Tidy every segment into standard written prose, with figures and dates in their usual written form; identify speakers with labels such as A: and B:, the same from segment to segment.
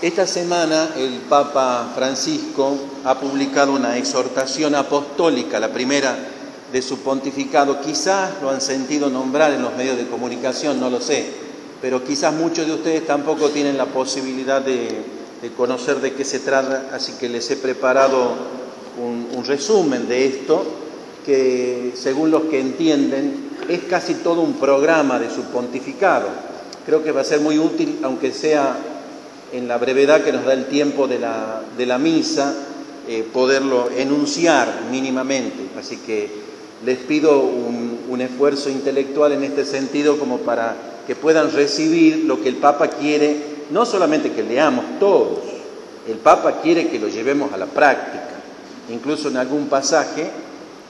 A: Esta semana el Papa Francisco ha publicado una exhortación apostólica, la primera de su pontificado. Quizás lo han sentido nombrar en los medios de comunicación, no lo sé, pero quizás muchos de ustedes tampoco tienen la posibilidad de conocer de qué se trata, así que les he preparado un resumen de esto, que según los que entienden es casi todo un programa de su pontificado. Creo que va a ser muy útil, aunque sea en la brevedad que nos da el tiempo de la misa, poderlo enunciar mínimamente. Así que les pido un esfuerzo intelectual en este sentido, como para que puedan recibir lo que el Papa quiere, no solamente que leamos todos, el Papa quiere que lo llevemos a la práctica. Incluso en algún pasaje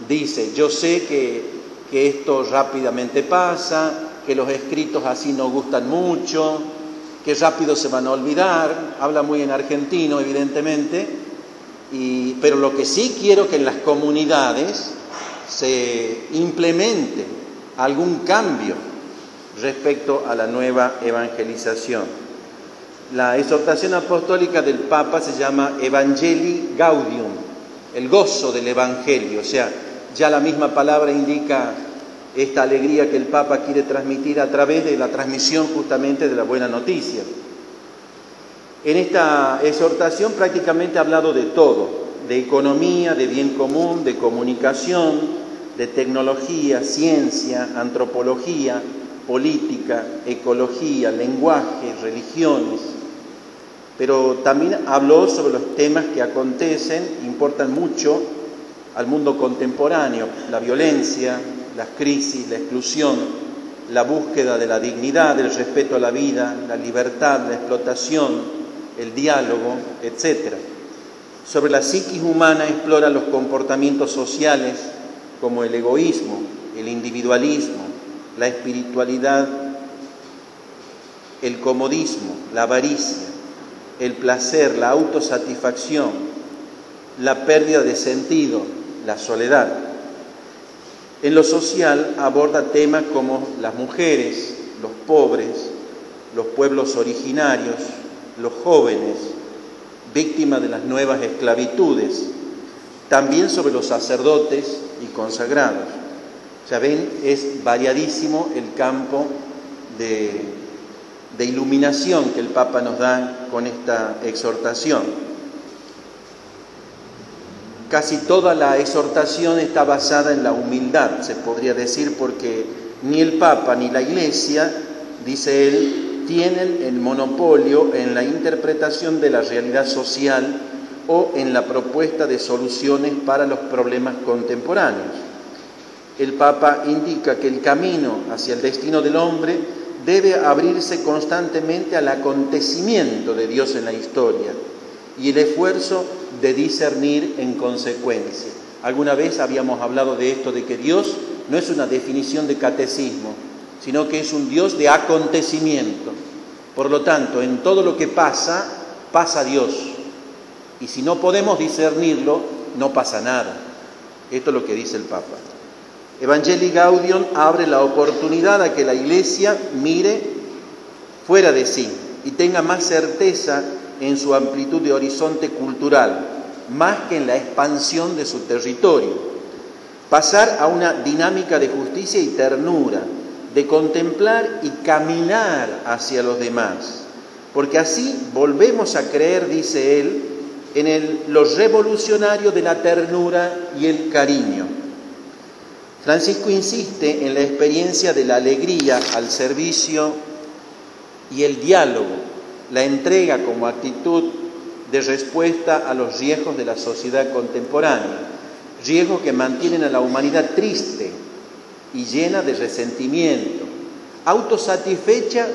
A: dice: yo sé que esto rápidamente pasa, que los escritos así no gustan mucho, que rápido se van a olvidar. Habla muy en argentino, evidentemente, pero lo que sí quiero que en las comunidades se implemente algún cambio respecto a la nueva evangelización. La exhortación apostólica del Papa se llama Evangelii Gaudium, el gozo del Evangelio. O sea, ya la misma palabra indica esta alegría que el Papa quiere transmitir a través de la transmisión justamente de la buena noticia. En esta exhortación prácticamente ha hablado de todo: de economía, de bien común, de comunicación, de tecnología, ciencia, antropología, política, ecología, lenguaje, religiones. Pero también habló sobre los temas que acontecen, importan mucho al mundo contemporáneo: la violencia, las crisis, la exclusión, la búsqueda de la dignidad, el respeto a la vida, la libertad, la explotación, el diálogo, etc. Sobre la psiquis humana explora los comportamientos sociales como el egoísmo, el individualismo, la espiritualidad, el comodismo, la avaricia, el placer, la autosatisfacción, la pérdida de sentido, la soledad. En lo social aborda temas como las mujeres, los pobres, los pueblos originarios, los jóvenes, víctimas de las nuevas esclavitudes, también sobre los sacerdotes y consagrados. Ya ven, es variadísimo el campo de iluminación que el Papa nos da con esta exhortación. Casi toda la exhortación está basada en la humildad, se podría decir, porque ni el Papa ni la Iglesia, dice él, tienen el monopolio en la interpretación de la realidad social o en la propuesta de soluciones para los problemas contemporáneos. El Papa indica que el camino hacia el destino del hombre debe abrirse constantemente al acontecimiento de Dios en la historia y el esfuerzo de discernir en consecuencia. Alguna vez habíamos hablado de esto, de que Dios no es una definición de catecismo, sino que es un Dios de acontecimiento. Por lo tanto, en todo lo que pasa, pasa Dios. Y si no podemos discernirlo, no pasa nada. Esto es lo que dice el Papa. Evangelii Gaudium abre la oportunidad a que la Iglesia mire fuera de sí y tenga más certeza en su amplitud de horizonte cultural, más que en la expansión de su territorio. Pasar a una dinámica de justicia y ternura, de contemplar y caminar hacia los demás, porque así volvemos a creer, dice él, en lo revolucionario de la ternura y el cariño. Francisco insiste en la experiencia de la alegría al servicio y el diálogo, la entrega como actitud de respuesta a los riesgos de la sociedad contemporánea, riesgos que mantienen a la humanidad triste y llena de resentimiento, autosatisfecha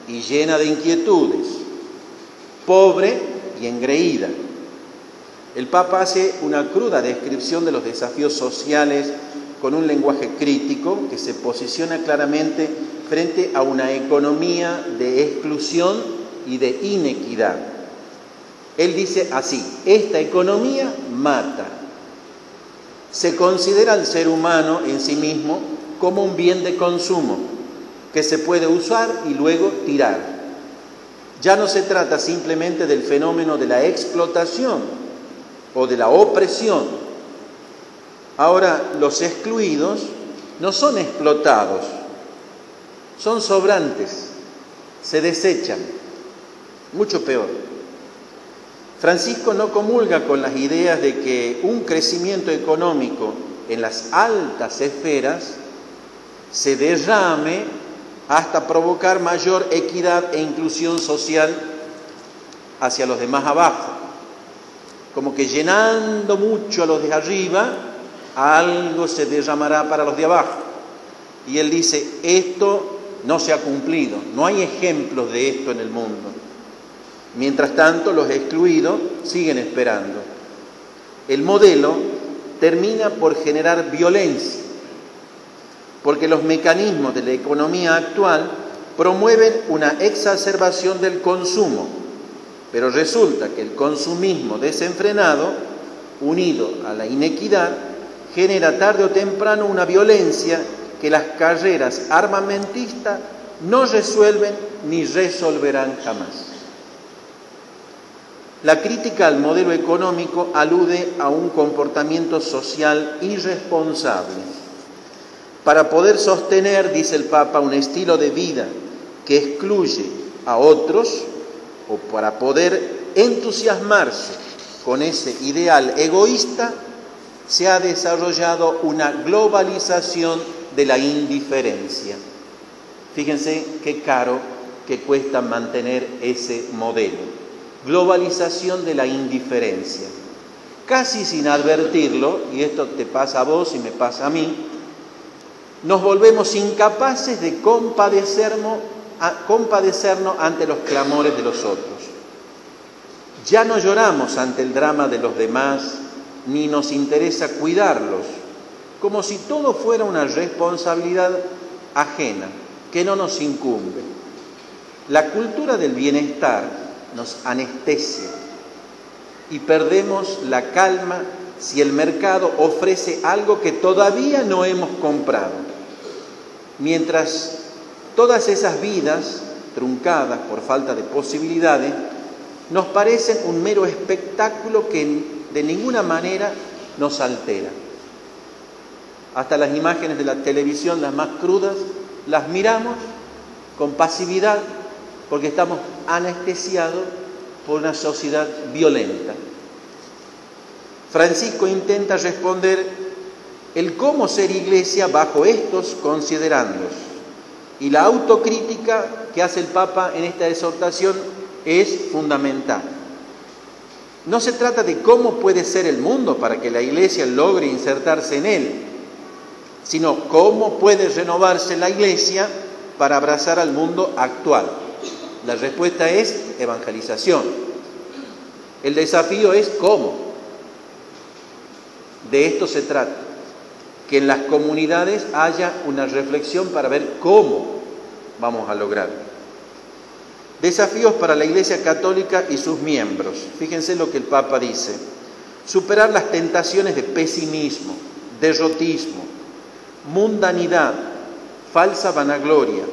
A: y llena de inquietudes, pobre y engreída. El Papa hace una cruda descripción de los desafíos sociales con un lenguaje crítico que se posiciona claramente frente a una economía de exclusión y de inequidad. Él dice así: esta economía mata. Se considera al ser humano en sí mismo como un bien de consumo que se puede usar y luego tirar. Ya no se trata simplemente del fenómeno de la explotación o de la opresión. Ahora, los excluidos no son explotados, son sobrantes, se desechan, mucho peor. Francisco no comulga con las ideas de que un crecimiento económico en las altas esferas se derrame hasta provocar mayor equidad e inclusión social hacia los demás abajo. Como que llenando mucho a los de arriba, algo se derramará para los de abajo. Y él dice, esto no se ha cumplido, no hay ejemplos de esto en el mundo. Mientras tanto, los excluidos siguen esperando. El modelo termina por generar violencia, porque los mecanismos de la economía actual promueven una exacerbación del consumo, pero resulta que el consumismo desenfrenado, unido a la inequidad, genera tarde o temprano una violencia que las carreras armamentistas no resuelven ni resolverán jamás. La crítica al modelo económico alude a un comportamiento social irresponsable. Para poder sostener, dice el Papa, un estilo de vida que excluye a otros, o para poder entusiasmarse con ese ideal egoísta, se ha desarrollado una globalización de la indiferencia. Fíjense qué caro que cuesta mantener ese modelo. Globalización de la indiferencia. Casi sin advertirlo, y esto te pasa a vos y me pasa a mí, nos volvemos incapaces de compadecernos ante los clamores de los otros. Ya no lloramos ante el drama de los demás, ni nos interesa cuidarlos, como si todo fuera una responsabilidad ajena, que no nos incumbe. La cultura del bienestar nos anestesia y perdemos la calma si el mercado ofrece algo que todavía no hemos comprado. Mientras todas esas vidas truncadas por falta de posibilidades nos parecen un mero espectáculo que de ninguna manera nos altera. Hasta las imágenes de la televisión, las más crudas, las miramos con pasividad porque estamos anestesiados por una sociedad violenta. Francisco intenta responder el cómo ser iglesia bajo estos considerandos. Y la autocrítica que hace el Papa en esta exhortación es fundamental. No se trata de cómo puede ser el mundo para que la iglesia logre insertarse en él, sino cómo puede renovarse la iglesia para abrazar al mundo actual. La respuesta es evangelización. El desafío es cómo. De esto se trata, que en las comunidades haya una reflexión para ver cómo vamos a lograrlo. Desafíos para la Iglesia Católica y sus miembros. Fíjense lo que el Papa dice. Superar las tentaciones de pesimismo, derrotismo, mundanidad, falsa vanagloria.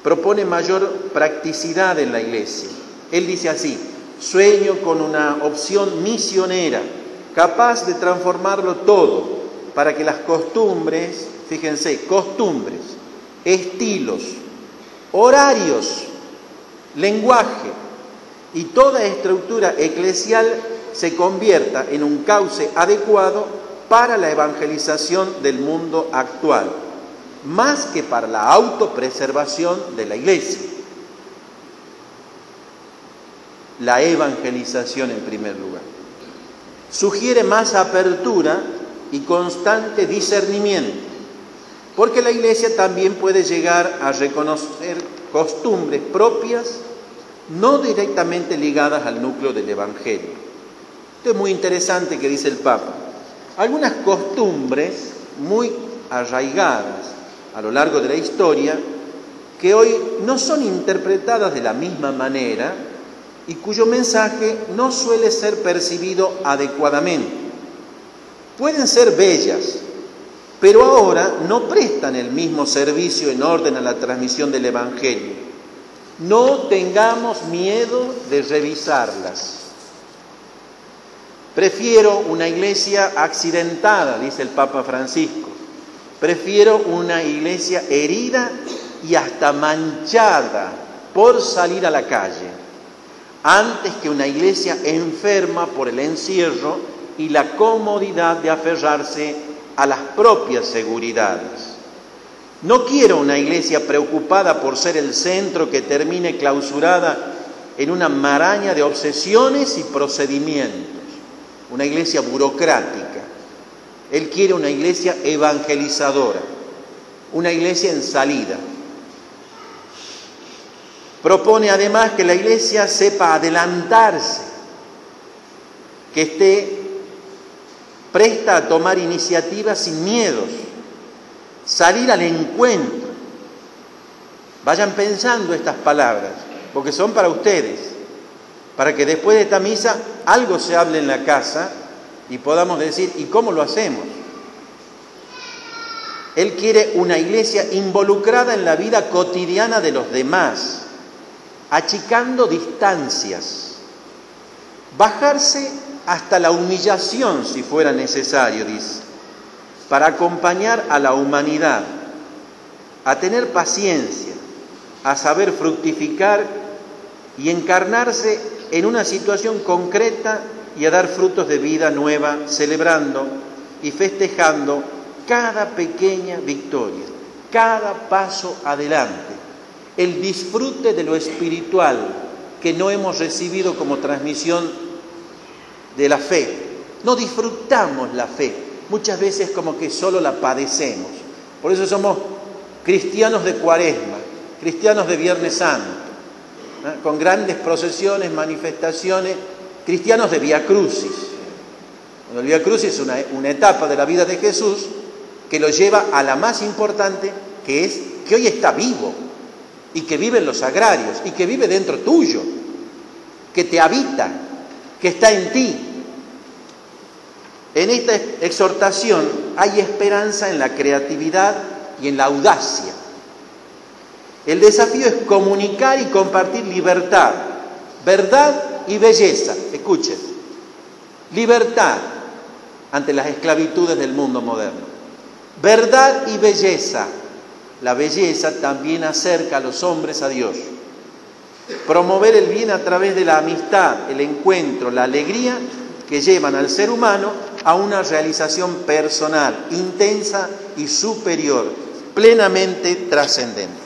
A: Propone mayor practicidad en la Iglesia. Él dice así: sueño con una opción misionera, capaz de transformarlo todo, para que las costumbres, fíjense, costumbres, estilos, horarios, lenguaje y toda estructura eclesial se convierta en un cauce adecuado para la evangelización del mundo actual, más que para la autopreservación de la Iglesia. La evangelización en primer lugar. Sugiere más apertura y constante discernimiento, porque la Iglesia también puede llegar a reconocer costumbres propias no directamente ligadas al núcleo del Evangelio. Esto es muy interesante que dice el Papa. Algunas costumbres muy arraigadas a lo largo de la historia que hoy no son interpretadas de la misma manera y cuyo mensaje no suele ser percibido adecuadamente. Pueden ser bellas, pero ahora no prestan el mismo servicio en orden a la transmisión del Evangelio. No tengamos miedo de revisarlas. Prefiero una iglesia accidentada, dice el Papa Francisco. Prefiero una iglesia herida y hasta manchada por salir a la calle, antes que una iglesia enferma por el encierro y la comodidad de aferrarse a las propias seguridades. No quiero una iglesia preocupada por ser el centro que termine clausurada en una maraña de obsesiones y procedimientos. Una iglesia burocrática. Él quiere una iglesia evangelizadora, una iglesia en salida. Propone además que la iglesia sepa adelantarse, que esté presta a tomar iniciativas sin miedos, salir al encuentro. Vayan pensando estas palabras, porque son para ustedes, para que después de esta misa algo se hable en la casa y podamos decir, ¿y cómo lo hacemos? Él quiere una iglesia involucrada en la vida cotidiana de los demás, achicando distancias, bajarse hasta la humillación si fuera necesario, dice, para acompañar a la humanidad, a tener paciencia, a saber fructificar y encarnarse en una situación concreta y a dar frutos de vida nueva, celebrando y festejando cada pequeña victoria, cada paso adelante, el disfrute de lo espiritual que no hemos recibido como transmisión de la fe. No disfrutamos la fe, muchas veces como que solo la padecemos. Por eso somos cristianos de Cuaresma, cristianos de Viernes Santo, con grandes procesiones, manifestaciones, cristianos de Vía Crucis. Bueno, el Vía Crucis es una etapa de la vida de Jesús que lo lleva a la más importante, que es que hoy está vivo y que vive en los agrarios y que vive dentro tuyo, que te habita, que está en ti. En esta exhortación hay esperanza en la creatividad y en la audacia. El desafío es comunicar y compartir libertad, verdad y belleza. Escuchen, libertad ante las esclavitudes del mundo moderno. Verdad y belleza. La belleza también acerca a los hombres a Dios. Promover el bien a través de la amistad, el encuentro, la alegría que llevan al ser humano a una realización personal, intensa y superior, plenamente trascendente.